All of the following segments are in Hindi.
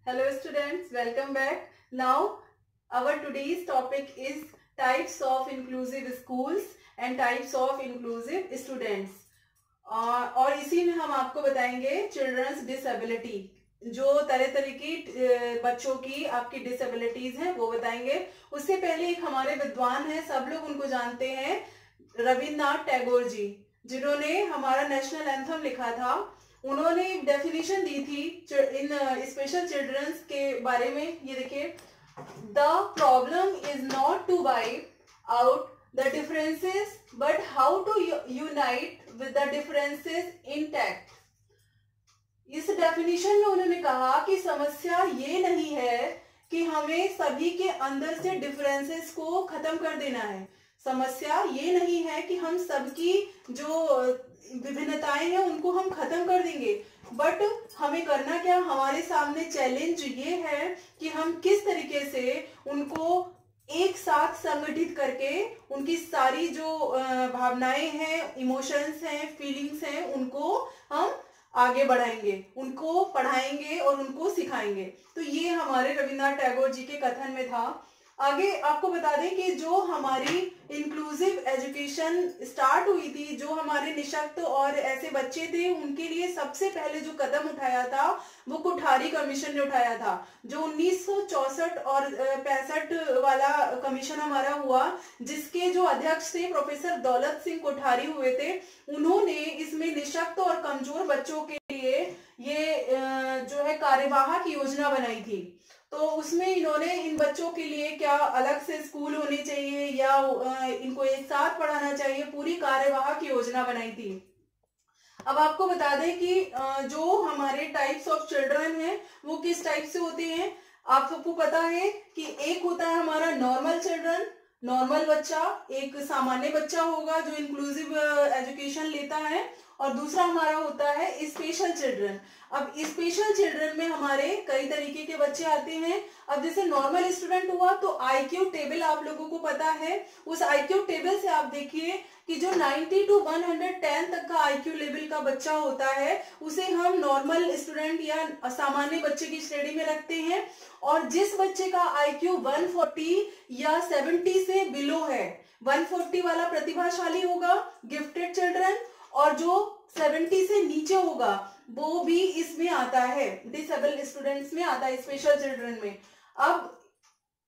Hello students, welcome back. Now our today's topic is types of inclusive schools and types of inclusive students. और इसी में हम आपको बताएंगे चिल्ड्रंस डिसेबिलिटी, जो तरह तरह की बच्चों की आपकी डिसेबिलिटीज हैं वो बताएंगे। उससे पहले एक हमारे विद्वान हैं, सब लोग उनको जानते हैं, रविन्द्रनाथ टैगोर जी, जिन्होंने हमारा नेशनल एंथम लिखा था। उन्होंने एक डेफिनेशन दी थी इन स्पेशल चिल्ड्रंस के बारे में। ये देखिए, the problem is not to wipe out the differences but how to unite with the differences intact. इस डेफिनेशन में उन्होंने कहा कि समस्या ये नहीं है कि हमें सभी के अंदर से डिफरेंसेस को खत्म कर देना है। समस्या ये नहीं है कि हम सबकी जो विभिन्नताएं हैं उनको हम खत्म कर देंगे, बट हमें करना क्या, हमारे सामने चैलेंज ये है कि हम किस तरीके से उनको एक साथ संगठित करके उनकी सारी जो भावनाएं हैं, इमोशंस हैं, फीलिंग्स हैं, उनको हम आगे बढ़ाएंगे, उनको पढ़ाएंगे और उनको सिखाएंगे। तो ये हमारे रविन्द्रनाथ टैगोर जी के कथन में था। आगे आपको बता दें कि जो हमारी इंक्लूसिव एजुकेशन स्टार्ट हुई थी, जो हमारे निशक्त और ऐसे बच्चे थे, उनके लिए सबसे पहले जो कदम उठाया था वो कोठारी कमीशन ने उठाया था, जो 1964 और 65 वाला कमीशन हमारा हुआ, जिसके जो अध्यक्ष थे प्रोफेसर दौलत सिंह कोठारी हुए थे। उन्होंने इसमें निशक्त और कमजोर बच्चों के लिए ये जो है कार्यवाहक योजना बनाई थी। तो उसमें इन्होंने इन बच्चों के लिए क्या अलग से स्कूल होने चाहिए या इनको एक साथ पढ़ाना चाहिए, पूरी कार्यवाहक योजना बनाई थी। अब आपको बता दें कि जो हमारे टाइप्स ऑफ चिल्ड्रन हैं वो किस टाइप से होते हैं। आप सबको पता है कि एक होता है हमारा नॉर्मल चिल्ड्रन, नॉर्मल बच्चा, एक सामान्य बच्चा होगा जो इंक्लूसिव एजुकेशन लेता है, और दूसरा हमारा होता है स्पेशल चिल्ड्रन। अब स्पेशल चिल्ड्रन में हमारे कई तरीके के बच्चे आते हैं। अब जैसे नॉर्मल स्टूडेंट हुआ तो आईक्यू टेबल आप लोगों को पता है। उस आईक्यू टेबल से आप देखिए कि जो 90 to 110 तक का आईक्यू लेवल का बच्चा होता है उसे हम नॉर्मल स्टूडेंट या सामान्य बच्चे की श्रेणी में रखते हैं। और जिस बच्चे का आईक्यू 140 या 70 से बिलो है, 140 वाला प्रतिभाशाली होगा, गिफ्टेड चिल्ड्रन, और जो 70 से नीचे होगा वो भी इसमें आता है, डिसेबल स्टूडेंट्स में आता है, स्पेशल चिल्ड्रन में। अब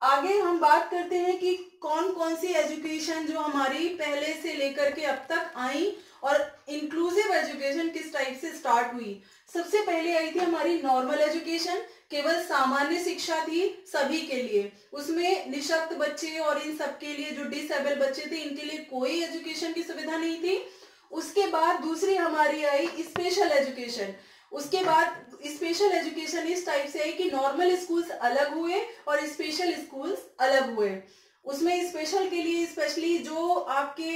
आगे हम बात करते हैं कि कौन कौन सी एजुकेशन जो हमारी पहले से लेकर के अब तक आई और इंक्लूसिव एजुकेशन किस टाइप से स्टार्ट हुई। सबसे पहले आई थी हमारी नॉर्मल एजुकेशन, केवल सामान्य शिक्षा थी सभी के लिए। उसमें निशक्त बच्चे और इन सब के लिए, जो डिसेबल बच्चे थे, इनके लिए कोई एजुकेशन की सुविधा नहीं थी। उसके बाद दूसरी हमारी आई स्पेशल एजुकेशन। उसके बाद स्पेशल एजुकेशन इस टाइप से आई कि नॉर्मल स्कूल्स अलग हुए और स्पेशल स्कूल्स अलग हुए। उसमें स्पेशल के लिए स्पेशली जो आपके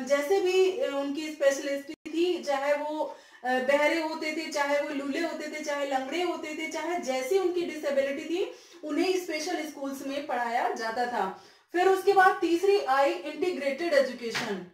जैसे भी उनकी स्पेशलिस्टी थी, चाहे वो बहरे होते थे, चाहे वो लूले होते थे, चाहे लंगड़े होते थे, चाहे जैसी उनकी डिसेबिलिटी थी, उन्हें स्पेशल स्कूल्स में पढ़ाया जाता था। फिर उसके बाद तीसरी आई इंटीग्रेटेड एजुकेशन।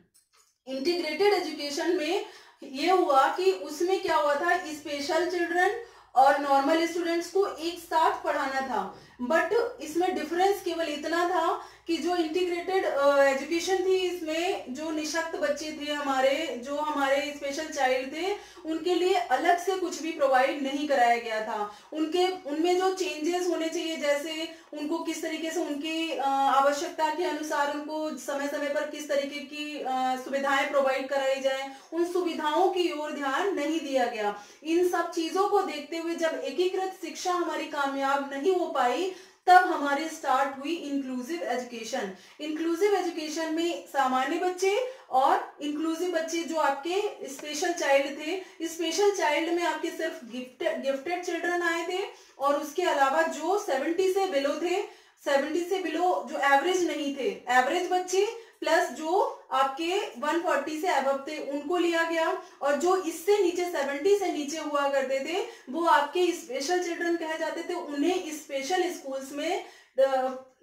इंटीग्रेटेड एजुकेशन में ये हुआ कि उसमें क्या हुआ था, स्पेशल चिल्ड्रन और नॉर्मल स्टूडेंट्स को एक साथ पढ़ाना था, बट इसमें डिफरेंस केवल इतना था कि जो इंटीग्रेटेड एजुकेशन थी, इसमें जो निशक्त बच्चे थे हमारे, जो हमारे स्पेशल चाइल्ड थे, उनके लिए अलग से कुछ भी प्रोवाइड नहीं कराया गया था। उनमें जो चेंजेस होने चाहिए, जैसे उनको किस तरीके से उनकी आवश्यकता के अनुसार उनको समय समय पर किस तरीके की सुविधाएं प्रोवाइड कराई जाए, उन सुविधाओं की ओर ध्यान नहीं दिया गया। इन सब चीजों को देखते हुए जब एकीकृत शिक्षा हमारी कामयाब नहीं हो पाई, तब हमारे स्टार्ट हुई इंक्लूसिव एजुकेशन। इंक्लूसिव एजुकेशन में सामान्य बच्चे और इंक्लूसिव बच्चे जो आपके स्पेशल चाइल्ड थे, स्पेशल चाइल्ड में आपके सिर्फ गिफ्टेड चिल्ड्रन आए थे, और उसके अलावा जो 70 से बिलो थे, 70 से बिलो जो एवरेज नहीं थे, एवरेज बच्चे प्लस जो आपके 140 से अबव थे, उनको लिया गया। और जो इससे नीचे 70 से नीचे हुआ करते थे वो आपके स्पेशल चिल्ड्रन कहे जाते थे, उन्हें स्पेशल स्कूल्स में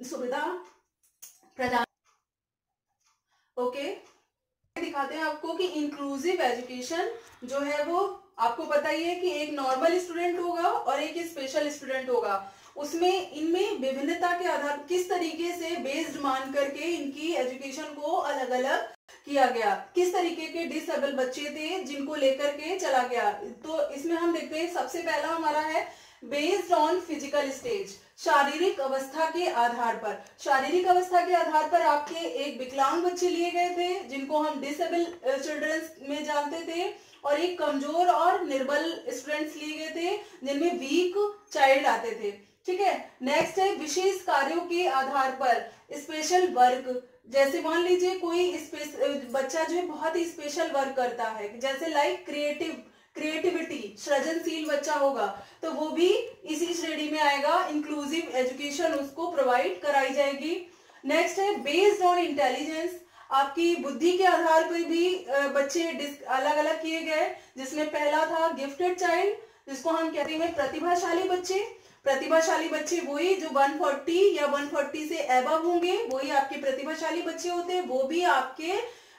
सुविधा प्रदान। ओके, दिखाते हैं आपको कि इंक्लूसिव एजुकेशन जो है वो आपको पता ही है कि एक नॉर्मल स्टूडेंट होगा और एक स्पेशल स्टूडेंट होगा। उसमें इनमें विभिन्नता के आधार किस तरीके से बेस्ड मान करके इनकी एजुकेशन को अलग अलग किया गया, किस तरीके के डिसेबल बच्चे थे जिनको लेकर के चला गया। तो इसमें हम देखते हैं सबसे पहला हमारा है बेस्ड ऑन फिजिकल स्टेज, शारीरिक अवस्था के आधार पर। शारीरिक अवस्था के आधार पर आपके एक विकलांग बच्चे लिए गए थे जिनको हम डिसेबल चिल्ड्रंस में जानते थे, और एक कमजोर और निर्बल स्टूडेंट्स लिए गए थे जिनमें वीक चाइल्ड आते थे। ठीक है, नेक्स्ट है विशेष कार्यों के आधार पर स्पेशल वर्क। जैसे मान लीजिए कोई बच्चा जो है बहुत ही स्पेशल वर्क करता है, जैसे लाइक क्रिएटिविटी, सृजनशील बच्चा होगा, तो वो भी इसी श्रेणी में आएगा। इंक्लूसिव एजुकेशन उसको प्रोवाइड कराई जाएगी। नेक्स्ट है बेस्ड ऑन इंटेलिजेंस, आपकी बुद्धि के आधार पर भी बच्चे अलग अलग किए गए, जिसमें पहला था गिफ्टेड चाइल्ड, जिसको हम कहते हैं प्रतिभाशाली बच्चे। प्रतिभाशाली बच्चे वही जो 140 या 140 से अबव होंगे, वही आपके प्रतिभाशाली बच्चे होते हैं, वो भी आपके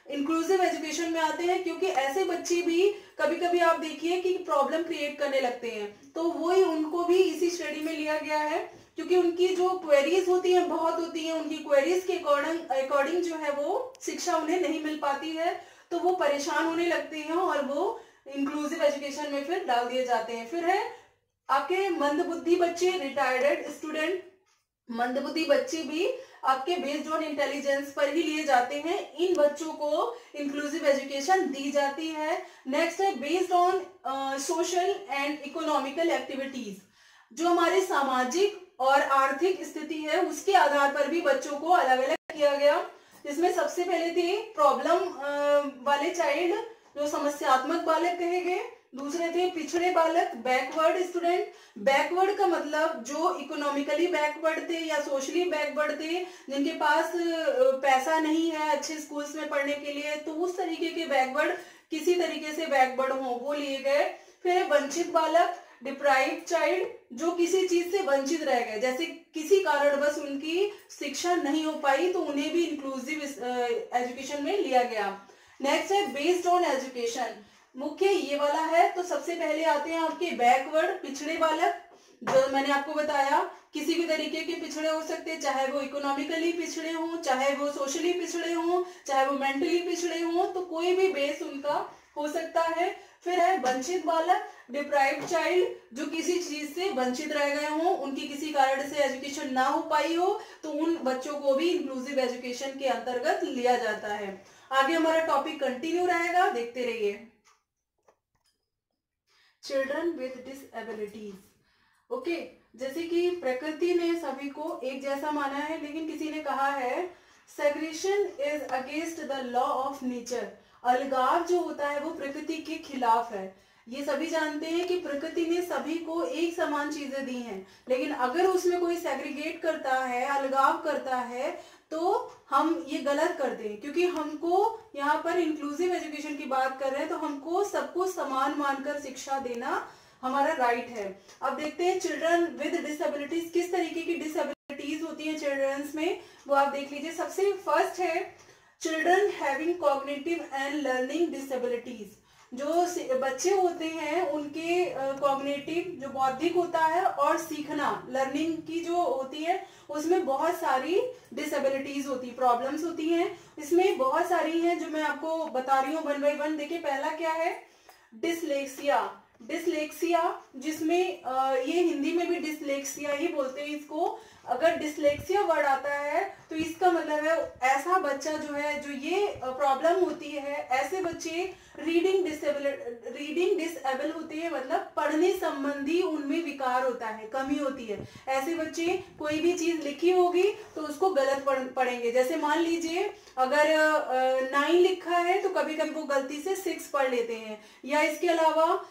इंक्लूसिव एजुकेशन में आते हैं, क्योंकि ऐसे बच्चे भी कभी कभी आप देखिए कि प्रॉब्लम क्रिएट करने लगते हैं, तो वही उनको भी इसी श्रेणी में लिया गया है, क्योंकि उनकी जो क्वेरीज होती हैं बहुत होती हैं, उनकी क्वेरीज के अकॉर्डिंग जो है वो शिक्षा उन्हें नहीं मिल पाती है, तो वो परेशान होने लगते हैं और वो इंक्लूसिव एजुकेशन में फिर डाल दिए जाते हैं। फिर है आपके मंदबुद्धि बच्चे, रिटायर्ड स्टूडेंट। मंदबुद्धि बच्चे भी आपके बेस्ड ऑन इंटेलिजेंस पर ही लिए जाते हैं, इन बच्चों को इंक्लूसिव एजुकेशन दी जाती है। नेक्स्ट है based on social and economical activities, जो हमारे सामाजिक और आर्थिक स्थिति है उसके आधार पर भी बच्चों को अलग अलग किया गया। जिसमें सबसे पहले थे प्रॉब्लम वाले चाइल्ड, जो समस्यात्मक बालक कहे गए। दूसरे थे पिछड़े बालक, बैकवर्ड स्टूडेंट। बैकवर्ड का मतलब जो इकोनॉमिकली बैकवर्ड थे या सोशली बैकवर्ड थे, जिनके पास पैसा नहीं है अच्छे स्कूल्स में पढ़ने के लिए, तो उस तरीके के बैकवर्ड किसी तरीके से बैकवर्ड हो वो लिए गए। फिर वंचित बालक, डिप्राइव्ड चाइल्ड, जो किसी चीज से वंचित रह गए, जैसे किसी कारणवश उनकी शिक्षा नहीं हो पाई, तो उन्हें भी इंक्लूसिव एजुकेशन में लिया गया। नेक्स्ट है बेस्ड ऑन एजुकेशन, मुख्य ये वाला है। तो सबसे पहले आते हैं आपके बैकवर्ड, पिछड़े बालक, जो मैंने आपको बताया किसी भी तरीके के पिछड़े हो सकते हैं, चाहे वो इकोनॉमिकली पिछड़े हों, चाहे वो सोशली पिछड़े हों, चाहे वो मेंटली पिछड़े हों, तो कोई भी बेस उनका हो सकता है। फिर है वंचित बालक, डिप्राइव्ड चाइल्ड, जो किसी चीज से वंचित रह गए हों, उनकी किसी कारण से एजुकेशन ना हो पाई हो, तो उन बच्चों को भी इंक्लूसिव एजुकेशन के अंतर्गत लिया जाता है। आगे हमारा टॉपिक कंटिन्यू रहेगा, देखते रहिए। Children with डिसएबिलिटीज। ओके, जैसे कि प्रकृति ने सभी को एक जैसा माना है, लेकिन किसी ने कहा है segregation is against the law of nature. अलगाव जो होता है वो प्रकृति के खिलाफ है। ये सभी जानते हैं कि प्रकृति ने सभी को एक समान चीजें दी हैं, लेकिन अगर उसमें कोई सेग्रीगेट करता है, अलगाव करता है, तो हम ये गलत करते हैं, क्योंकि हमको यहाँ पर इंक्लूसिव एजुकेशन की बात कर रहे हैं, तो हमको सबको समान मानकर शिक्षा देना हमारा राइट है। अब देखते हैं चिल्ड्रन विद डिसेबिलिटीज, किस तरीके की डिसेबिलिटीज होती है चिल्ड्रंस में, वो आप देख लीजिए। सबसे फर्स्ट है children having cognitive and learning disabilities. जो बच्चे होते हैं उनके कॉग्निटिव जो बौद्धिक होता है और सीखना लर्निंग की जो होती है, उसमें बहुत सारी डिसेबिलिटीज होती, प्रॉब्लम्स होती हैं। इसमें बहुत सारी हैं जो मैं आपको बता रही हूँ वन बाय वन। देखिए पहला क्या है, डिसलेक्सिया। डिसलेक्सिया जिसमें ये हिंदी में भी डिसलेक्सिया ही बोलते हैं इसको। अगर डिसलेक्सिया वर्ड आता है तो इसका मतलब है ऐसा बच्चा जो है, जो ये प्रॉब्लम होती है, ऐसे बच्चे रीडिंग डिसेबल होते हैं, मतलब पढ़ने संबंधी उनमें विकार होता है, कमी होती है। ऐसे बच्चे कोई भी चीज लिखी होगी तो उसको गलत पढ़ेंगे। जैसे मान लीजिए अगर 9 लिखा है तो कभी कभी वो गलती से 6 पढ़ लेते हैं, या इसके अलावा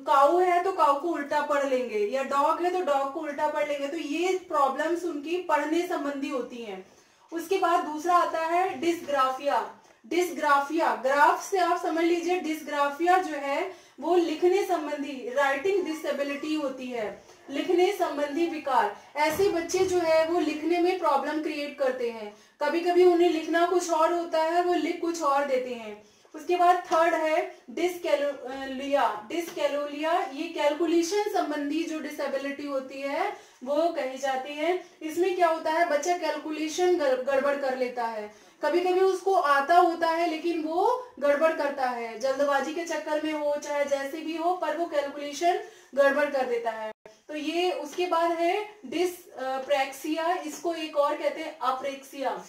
काऊ है तो काऊ को उल्टा पढ़ लेंगे, या डॉग है तो डॉग को उल्टा पढ़ लेंगे। तो ये प्रॉब्लम्स उनकी पढ़ने संबंधी होती हैं। उसके बाद दूसरा आता है डिसग्राफिया। डिसग्राफिया, ग्राफ से आप समझ लीजिए, डिसग्राफिया जो है वो लिखने संबंधी, राइटिंग डिसेबिलिटी होती है, लिखने संबंधी विकार। ऐसे बच्चे जो है वो लिखने में प्रॉब्लम क्रिएट करते हैं, कभी कभी उन्हें लिखना कुछ और होता है, वो लिख कुछ और देते हैं। उसके बाद थर्ड है डिसकैलोलिया। डिसकैलोलिया ये कैलकुलेशन संबंधी जो डिसेबिलिटी होती है वो कही जाती है। इसमें क्या होता है, बच्चा कैलकुलेशन गड़बड़ कर लेता है, कभी कभी उसको आता होता है लेकिन वो गड़बड़ करता है, जल्दबाजी के चक्कर में हो चाहे जैसे भी हो, पर वो कैलकुलेशन गड़बड़ कर देता है। तो ये उसके बाद है डिसप्रैक्सिया, इसको एक और कहते हैं अप्रेक्सिया।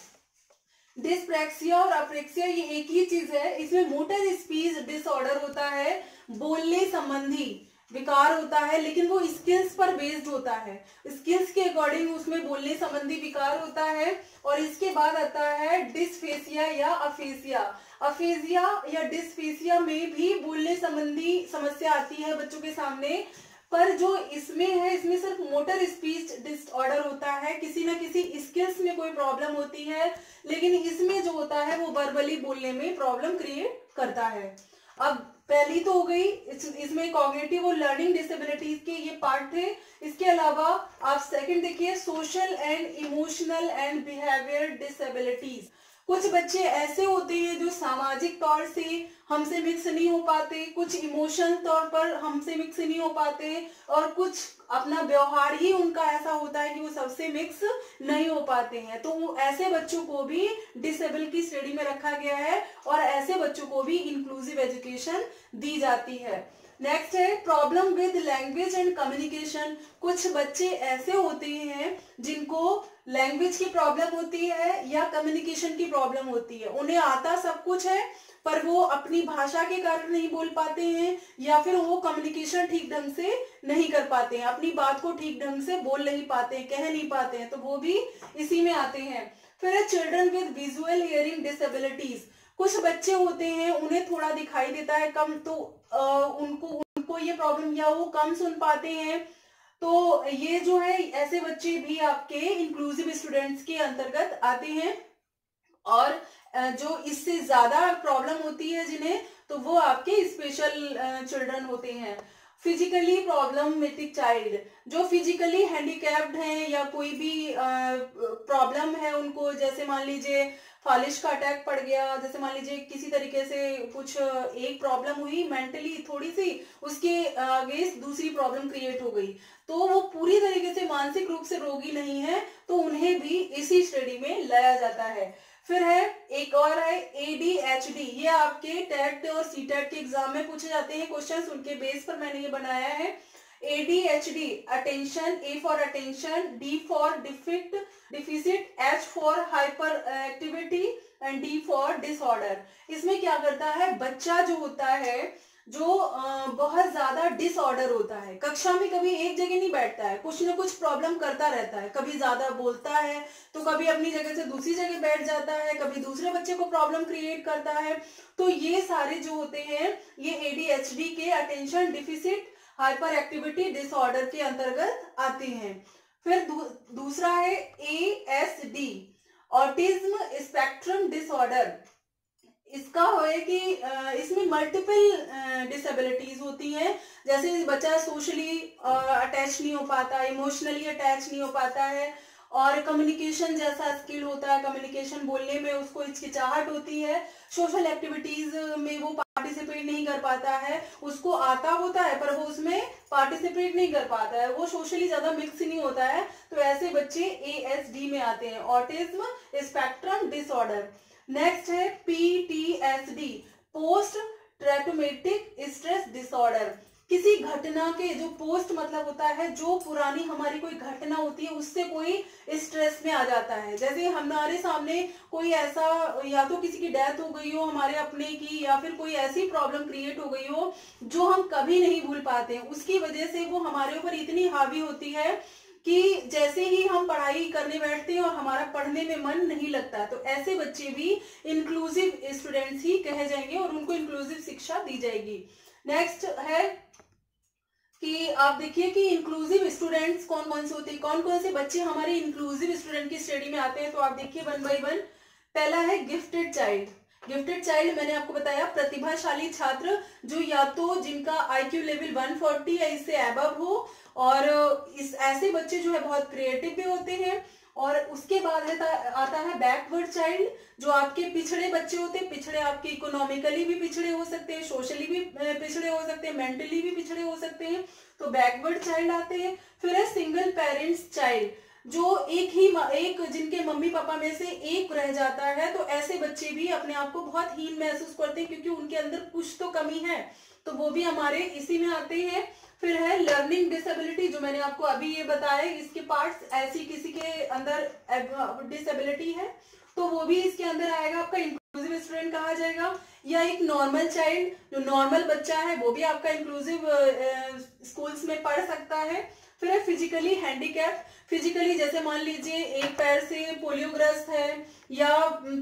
डिसप्रैक्सिया और अप्रेक्सिया ये एक ही चीज है। इसमें मोटर स्पीच डिसऑर्डर होता है, बोलने संबंधी विकार होता है, लेकिन वो स्किल्स पर बेस्ड होता है, स्किल्स के अकॉर्डिंग उसमें बोलने संबंधी विकार होता है। और इसके बाद आता है डिस्फेसिया या अफेसिया। अफेसिया या डिस्फेसिया में भी बोलने संबंधी समस्या आती है बच्चों के सामने, पर जो इसमें है इसमें सिर्फ मोटर स्पीच डिसऑर्डर होता है, किसी ना किसी स्किल्स में कोई प्रॉब्लम होती है, लेकिन इसमें जो होता है वो वर्बली बोलने में प्रॉब्लम क्रिएट करता है। अब पहली तो हो गई, इसमें कॉग्निटिव और लर्निंग डिसेबिलिटीज के ये पार्ट थे। इसके अलावा आप सेकंड देखिए, social and emotional and behaviour disabilities. कुछ बच्चे ऐसे होते हैं जो सामाजिक तौर से हमसे मिक्स नहीं हो पाते, कुछ इमोशनल तौर पर हमसे मिक्स नहीं हो पाते, और कुछ अपना व्यवहार ही उनका ऐसा होता है कि वो सबसे मिक्स नहीं हो पाते हैं। तो ऐसे बच्चों को भी डिसेबल की श्रेणी में रखा गया है और ऐसे बच्चों को भी इंक्लूसिव एजुकेशन दी जाती है। नेक्स्ट है problem with language and communication. कुछ बच्चे ऐसे होते हैं जिनको लैंग्वेज की प्रॉब्लम होती है या कम्युनिकेशन की प्रॉब्लम होती है, उन्हें आता सब कुछ है पर वो अपनी भाषा के कारण नहीं बोल पाते हैं, या फिर वो कम्युनिकेशन ठीक ढंग से नहीं कर पाते हैं, अपनी बात को ठीक ढंग से बोल नहीं पाते हैं, कह नहीं पाते हैं, तो वो भी इसी में आते हैं। फिर है children with visual hearing disabilities. कुछ बच्चे होते हैं उन्हें थोड़ा दिखाई देता है कम, तो उनको ये प्रॉब्लम, या वो कम सुन पाते हैं, तो ये जो है ऐसे बच्चे भी आपके इंक्लूसिव स्टूडेंट्स के अंतर्गत आते हैं। और जो इससे ज्यादा प्रॉब्लम होती है जिन्हें, तो वो आपके स्पेशल चिल्ड्रन होते हैं। फिजिकली प्रॉब्लमेटिक चाइल्ड, जो फिजिकली हैंडीकैप्ड हैं या कोई भी प्रॉब्लम है उनको, जैसे मान लीजिए फालिश का अटैक पड़ गया, जैसे मान लीजिए किसी तरीके से कुछ एक प्रॉब्लम हुई मेंटली थोड़ी सी, उसके आगे दूसरी प्रॉब्लम क्रिएट हो गई, तो वो पूरी तरीके से मानसिक रूप से रोगी नहीं है, तो उन्हें भी इसी श्रेणी में लाया जाता है। फिर है एक और है ADHD। ये आपके टेट और सीटेट के एग्जाम में पूछे जाते हैं क्वेश्चंस, उनके बेस पर मैंने ये बनाया है। ADHD, attention, A for attention, D for deficit, H for hyper activity and D for disorder. इसमें क्या करता है, बच्चा जो होता है जो बहुत ज्यादा डिसऑर्डर होता है, कक्षा में कभी एक जगह नहीं बैठता है, कुछ ना कुछ प्रॉब्लम करता रहता है, कभी ज्यादा बोलता है तो कभी अपनी जगह से दूसरी जगह बैठ जाता है, कभी दूसरे बच्चे को प्रॉब्लम क्रिएट करता है। तो ये सारे जो होते हैं ये ADHD के attention deficit hyper activity disorder के अंतर्गत आते हैं। फिर दूसरा है ASD, ऑटिज्म स्पेक्ट्रम डिसऑर्डर। इसका है कि इसमें मल्टीपल डिसेबिलिटीज होती हैं, जैसे बच्चा सोशली अटैच नहीं हो पाता, इमोशनली अटैच नहीं हो पाता है, और कम्युनिकेशन जैसा स्किल होता है, कम्युनिकेशन बोलने में उसको हिचकिचाहट होती है, सोशल एक्टिविटीज में वो पार्टिसिपेट नहीं कर पाता है, उसको आता होता है पर वो उसमें पार्टिसिपेट नहीं कर पाता है, वो सोशली ज्यादा मिक्स नहीं होता है, तो ऐसे बच्चे ASD में आते हैं, ऑटिज्म स्पेक्ट्रम डिसऑर्डर। नेक्स्ट है PTSD, post traumatic stress disorder. किसी घटना के, जो पोस्ट मतलब होता है जो पुरानी हमारी कोई घटना होती है उससे कोई स्ट्रेस में आ जाता है, जैसे हमारे सामने कोई ऐसा, या तो किसी की डेथ हो गई हो हमारे अपने की, या फिर कोई ऐसी प्रॉब्लम क्रिएट हो गई हो जो हम कभी नहीं भूल पाते हैं, उसकी वजह से वो हमारे ऊपर इतनी हावी होती है कि जैसे ही हम पढ़ाई करने बैठते हैं और हमारा पढ़ने में मन नहीं लगता, तो ऐसे बच्चे भी इंक्लूसिव स्टूडेंट्स ही कहे जाएंगे और उनको इंक्लूसिव शिक्षा दी जाएगी। नेक्स्ट है कि आप देखिए कि इंक्लूसिव स्टूडेंट्स कौन कौन से होते हैं, कौन कौन से बच्चे हमारे इंक्लूसिव स्टूडेंट की श्रेणी में आते हैं, तो आप देखिए वन बाय वन। पहला है गिफ्टेड चाइल्ड। गिफ्टेड चाइल्ड मैंने आपको बताया प्रतिभाशाली छात्र, जो या तो जिनका IQ लेवल 140 या इससे अबव हो, और इस ऐसे बच्चे जो है बहुत क्रिएटिव भी होते हैं। और उसके बाद आता है बैकवर्ड चाइल्ड, जो आपके पिछड़े बच्चे होते हैं। पिछड़े आपके इकोनॉमिकली भी पिछड़े हो सकते हैं, सोशली भी पिछड़े हो सकते हैं, मेंटली भी पिछड़े हो सकते हैं, तो बैकवर्ड चाइल्ड आते हैं। फिर है सिंगल पेरेंट्स चाइल्ड, जो एक जिनके मम्मी पापा में से एक रह जाता है, तो ऐसे बच्चे भी अपने आप को बहुत हीन महसूस करते हैं, क्योंकि उनके अंदर कुछ तो कमी है, तो वो भी हमारे इसी में आते हैं। फिर है लर्निंग डिसेबिलिटी, जो मैंने आपको अभी ये बताया, इसके पार्ट्स ऐसी किसी के अंदर डिसेबिलिटी है तो वो भी इसके अंदर आएगा, आपका इंक्लूसिव स्टूडेंट कहा जाएगा। या एक नॉर्मल चाइल्ड, जो नॉर्मल बच्चा है, वो भी आपका इंक्लूसिव स्कूल्स में पढ़ सकता है। फिर है फिजिकली हैंडीकैप्ड, फिजिकली जैसे मान लीजिए एक पैर से पोलियोग्रस्त है, या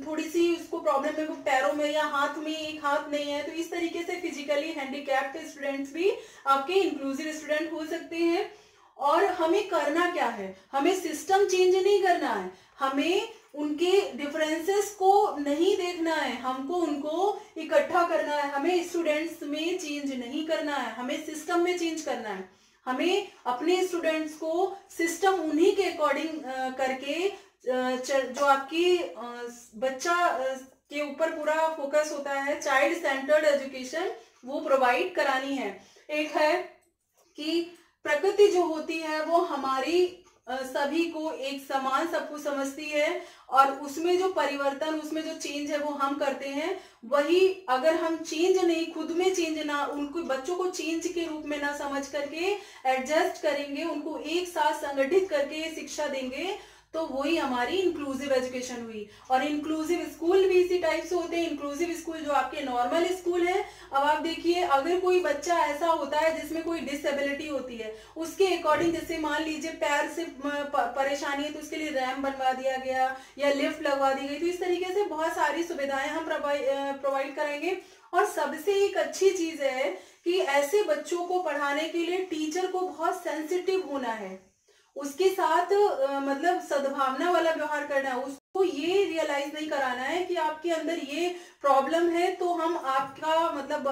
थोड़ी सी उसको प्रॉब्लम है वो पैरों में या हाथ में, एक हाथ नहीं है, तो इस तरीके से फिजिकली हैंडीकैप्ड स्टूडेंट्स भी आपके इंक्लूसिव स्टूडेंट हो सकते हैं। और हमें करना क्या है, हमें सिस्टम चेंज नहीं करना है, हमें उनके डिफरेंसेस को नहीं देखना है, हमको उनको इकट्ठा करना है। हमें स्टूडेंट्स में चेंज नहीं करना है, हमें सिस्टम में चेंज करना है। हमें अपने स्टूडेंट्स को सिस्टम उन्हीं के अकॉर्डिंग करके, जो आपकी बच्चा के ऊपर पूरा फोकस होता है, चाइल्ड सेंटर्ड एजुकेशन, वो प्रोवाइड करानी है। एक है कि प्रकृति जो होती है वो हमारी सभी को एक समान सबको समझती है, और उसमें जो परिवर्तन, उसमें जो चेंज है वो हम करते हैं। वही अगर हम चेंज नहीं, खुद में चेंज ना, उनको बच्चों को चेंज के रूप में ना समझ करके एडजस्ट करेंगे, उनको एक साथ संगठित करके शिक्षा देंगे, तो वही हमारी इंक्लूसिव एजुकेशन हुई। और इंक्लूसिव स्कूल भी इसी टाइप से होते हैं। इंक्लूसिव स्कूल जो आपके नॉर्मल स्कूल है, अब आप देखिए अगर कोई बच्चा ऐसा होता है जिसमें कोई डिसेबिलिटी होती है, उसके अकॉर्डिंग, जैसे मान लीजिए पैर से परेशानी है तो उसके लिए रैम्प बनवा दिया गया या लिफ्ट लगवा दी गई, तो इस तरीके से बहुत सारी सुविधाएं हम प्रोवाइड कराएंगे। और सबसे एक अच्छी चीज है कि ऐसे बच्चों को पढ़ाने के लिए टीचर को बहुत सेंसिटिव होना है, उसके साथ मतलब सद्भावना वाला व्यवहार करना है। उसको ये रियलाइज नहीं कराना है कि आपके अंदर ये प्रॉब्लम है, तो हम आपका मतलब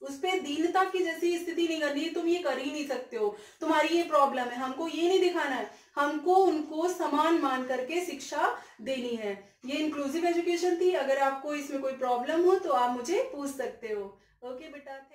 उस पर दीनता की जैसी स्थिति नहीं करनी है, तुम ये कर ही नहीं सकते हो, तुम्हारी ये प्रॉब्लम है, हमको ये नहीं दिखाना है। हमको उनको समान मान करके शिक्षा देनी है। ये इंक्लूसिव एजुकेशन थी। अगर आपको इसमें कोई प्रॉब्लम हो तो आप मुझे पूछ सकते हो। ओके बेटा।